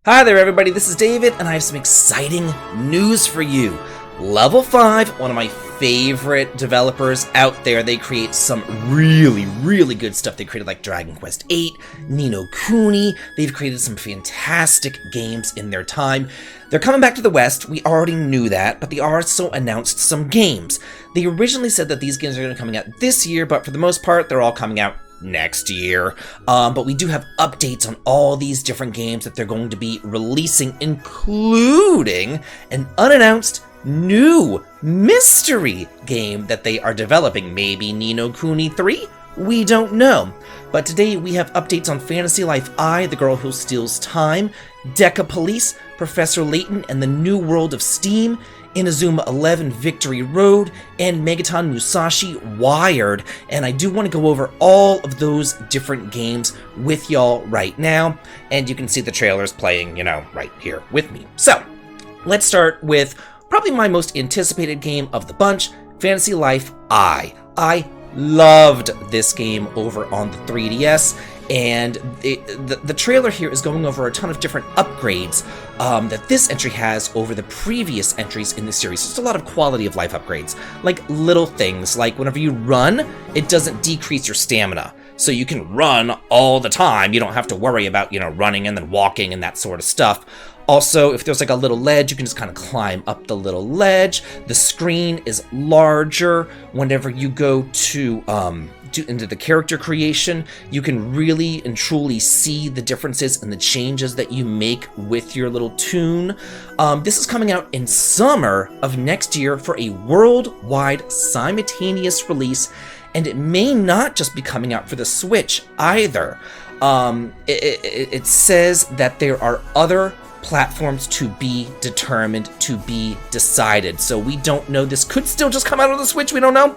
Hi there everybody, this is David, and I have some exciting news for you. Level 5, one of my favorite developers out there, they create some really good stuff. They created like Dragon Quest VIII, Ni no Kuni, they've created some fantastic games in their time. They're coming back to the West, we already knew that, but they also announced some games. They originally said that these games are going to be coming out this year, but for the most part, they're all coming out next year. But we do have updates on all these different games that they're going to be releasing, including an unannounced new mystery game that they are developing. Maybe Ni no Kuni 3? We don't know. But today we have updates on Fantasy Life I, The Girl Who Steals Time, Deca Police, Professor Leighton and the New World of Steam, Inazuma 11 Victory Road, and Megaton Musashi Wired. And I do want to go over all of those different games with y'all right now. And you can see the trailers playing, right here with me. So, let's start with probably my most anticipated game of the bunch, Fantasy Life I. I loved this game over on the 3DS. And the trailer here is going over a ton of different upgrades that this entry has over the previous entries in the series. Just a lot of quality of life upgrades, like little things, like whenever you run, it doesn't decrease your stamina. So you can run all the time. You don't have to worry about, running and then walking and that sort of stuff. Also, if there's like a little ledge, you can just kind of climb up the little ledge. The screen is larger. Whenever you go to into the character creation, you can really and truly see the differences and the changes that you make with your little toon. This is coming out in summer of next year for a worldwide simultaneous release, and it may not just be coming out for the Switch either. It says that there are other platforms to be determined, to be decided. So we don't know. This could still just come out on the Switch, we don't know.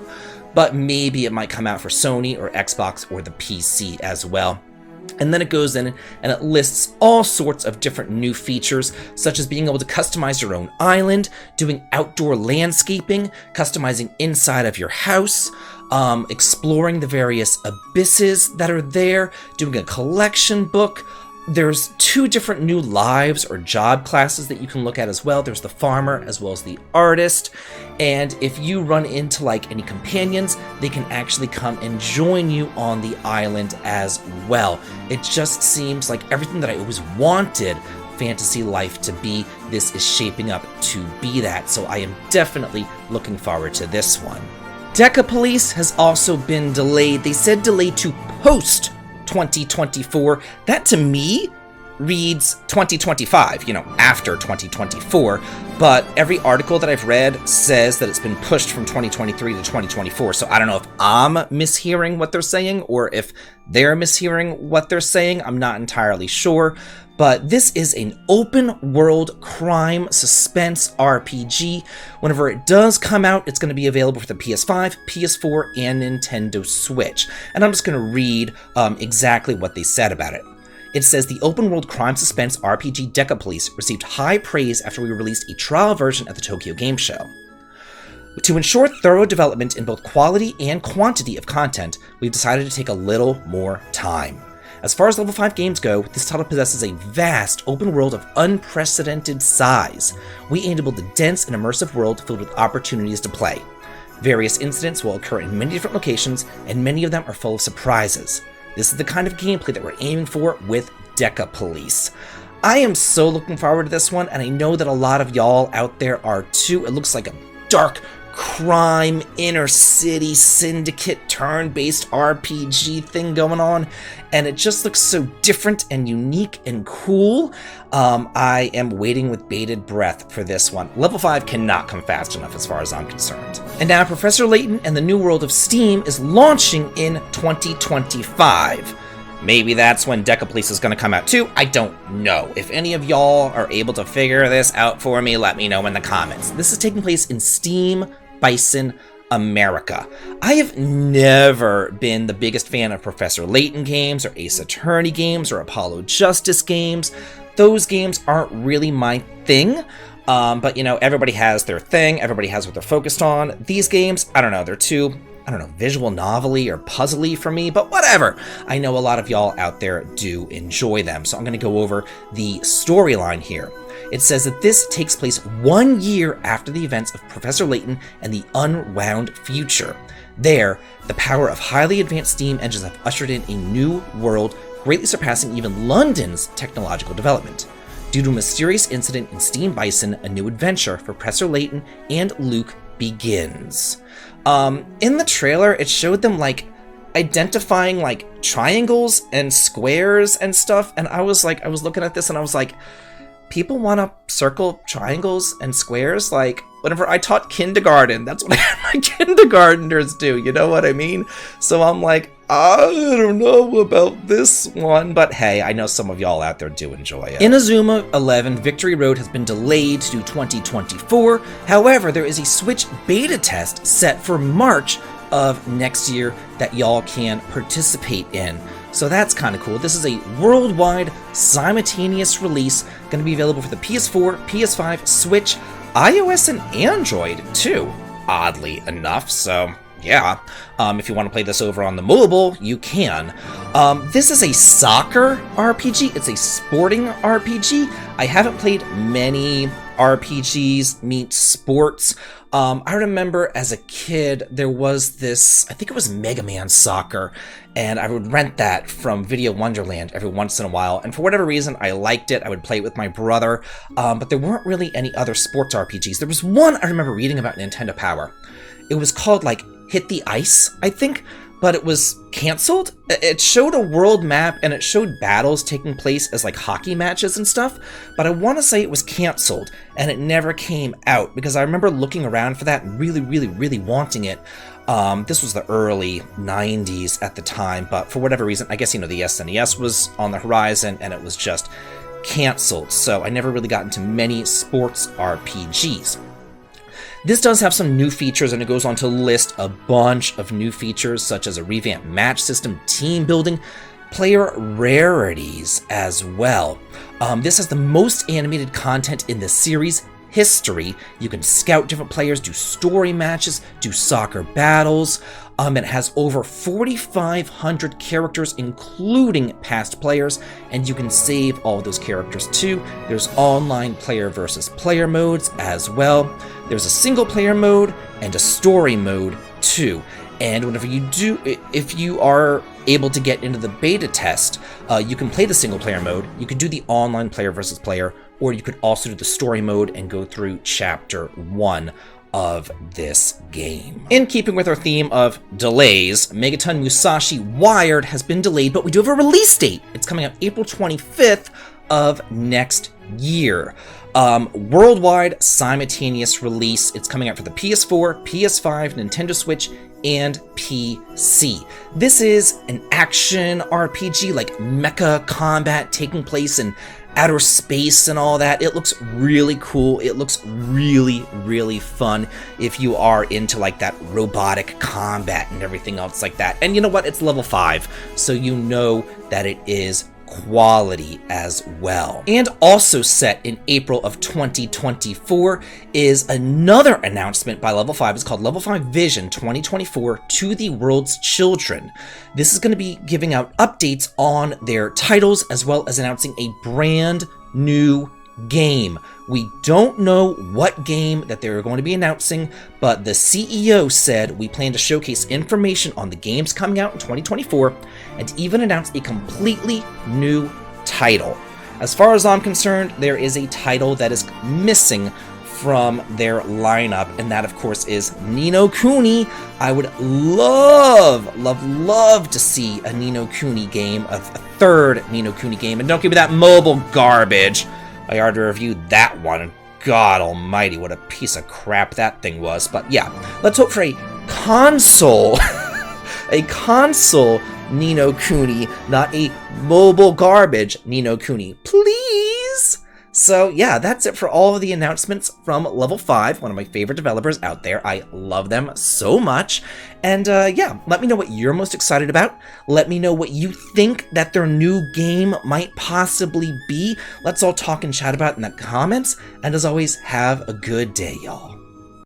But maybe it might come out for Sony or Xbox or the PC as well. And then it goes in and it lists all sorts of different new features, such as being able to customize your own island, doing outdoor landscaping, customizing inside of your house, exploring the various abysses that are there, doing a collection book. There's 2 different new lives or job classes that you can look at as well. There's the farmer as well as the artist. And if you run into like any companions, they can actually come and join you on the island as well. It just seems like everything that I always wanted Fantasy Life to be, this is shaping up to be that. So I am definitely looking forward to this one. Deca Police has also been delayed. They said delayed to post 2024. That to me reads 2025, after 2024, but every article that I've read says that it's been pushed from 2023 to 2024, so I don't know if I'm mishearing what they're saying or if they're mishearing what they're saying. I'm not entirely sure, but this is an open world crime suspense RPG. Whenever it does come out, it's going to be available for the PS5, PS4, and Nintendo Switch. And I'm just going to read exactly what they said about it. It says, the open world crime suspense RPG Deca Police received high praise after we released a trial version at the Tokyo Game Show. To ensure thorough development in both quality and quantity of content, we've decided to take a little more time. As far as level 5 games go, this title possesses a vast open world of unprecedented size. We aim to build a dense and immersive world filled with opportunities to play. Various incidents will occur in many different locations, and many of them are full of surprises. This is the kind of gameplay that we're aiming for with Deca Police. I am so looking forward to this one, and I know that a lot of y'all out there are too. It looks like a dark crime, inner city, syndicate, turn-based RPG thing going on, and it just looks so different and unique and cool. I am waiting with bated breath for this one. Level 5 cannot come fast enough as far as I'm concerned. And now Professor Leighton and the New World of Steam is launching in 2025. Maybe that's when Deca Police is going to come out too. I don't know. If any of y'all are able to figure this out for me, let me know in the comments. This is taking place in Steam Bison, America. I have never been the biggest fan of Professor Leighton games or Ace Attorney games or Apollo Justice games. Those games aren't really my thing. But everybody has their thing. Everybody has what they're focused on. These games, I don't know, they're too I don't know, visual novel-y or puzzly for me, but whatever. I know a lot of y'all out there do enjoy them, so I'm going to go over the storyline here. It says that this takes place 1 year after the events of Professor Leighton and the Unwound Future. There, the power of highly advanced steam engines have ushered in a new world, greatly surpassing even London's technological development. Due to a mysterious incident in Steam Bison, a new adventure for Professor Leighton and Luke begins. In the trailer, it showed them, like, identifying, like, triangles and squares and stuff, and I was looking at this and I was like, people want to circle triangles and squares? Like, whenever I taught kindergarten, that's what I had my kindergartners do, you know what I mean? So I'm like, I don't know about this one, but hey, I know some of y'all out there do enjoy it. Inazuma 11 Victory Road has been delayed to 2024. However, there is a Switch beta test set for March of next year that y'all can participate in. So that's kind of cool. This is a worldwide simultaneous release, going to be available for the PS4, PS5, Switch, iOS, and Android too, oddly enough. So yeah, if you want to play this over on the mobile, you can. This is a soccer RPG. It's a sporting RPG. I haven't played many RPGs meet sports. I remember as a kid, there was this, I think it was Mega Man Soccer, and I would rent that from Video Wonderland every once in a while, and for whatever reason, I liked it. I would play it with my brother, but there weren't really any other sports RPGs. There was one I remember reading about Nintendo Power. It was called, like, Hit the Ice, I think, but it was canceled. It showed a world map and it showed battles taking place as like hockey matches and stuff, but I want to say it was canceled and it never came out because I remember looking around for that and really wanting it. This was the early 90s at the time, but for whatever reason, I guess, you know, the SNES was on the horizon and it was just canceled, so I never really got into many sports RPGs. This does have some new features, and it goes on to list a bunch of new features, such as a revamped match system, team building, player rarities as well. This has the most animated content in the series history. You can scout different players, do story matches, do soccer battles. It has over 4,500 characters, including past players, and you can save all of those characters too. There's online player versus player modes as well. There's a single player mode and a story mode too. And whenever you do, if you are able to get into the beta test, you can play the single player mode, you can do the online player versus player, or you could also do the story mode and go through chapter 1 of this game. In keeping with our theme of delays, Megaton Musashi Wired has been delayed, but we do have a release date. It's coming out April 25th of next year. Worldwide simultaneous release. It's coming out for the PS4, PS5, Nintendo Switch, and PC. This is an action RPG, like mecha combat taking place in outer space and all that. It looks really cool. It looks really fun if you are into like that robotic combat and everything else like that. And you know what? It's level 5, so you know that it is quality as well. And also set in April of 2024 is another announcement by Level 5. It's called Level 5 Vision 2024 to the World's Children. This is going to be giving out updates on their titles as well as announcing a brand new game. We don't know what game that they're going to be announcing, but the CEO said we plan to showcase information on the games coming out in 2024 and even announce a completely new title. As far as I'm concerned, there is a title that is missing from their lineup, and that of course is Ni no Kuni. I would love to see a Ni no Kuni game, a third Ni no Kuni game, and don't give me that mobile garbage. I already reviewed that one, and God almighty, what a piece of crap that thing was. But yeah, let's hope for a console, a console Ni no Kuni, not a mobile garbage Ni no Kuni, please. So yeah, that's it for all of the announcements from Level 5, one of my favorite developers out there. I love them so much. And yeah, let me know what you're most excited about. Let me know what you think that their new game might possibly be. Let's all talk and chat about it in the comments. And as always, have a good day, y'all.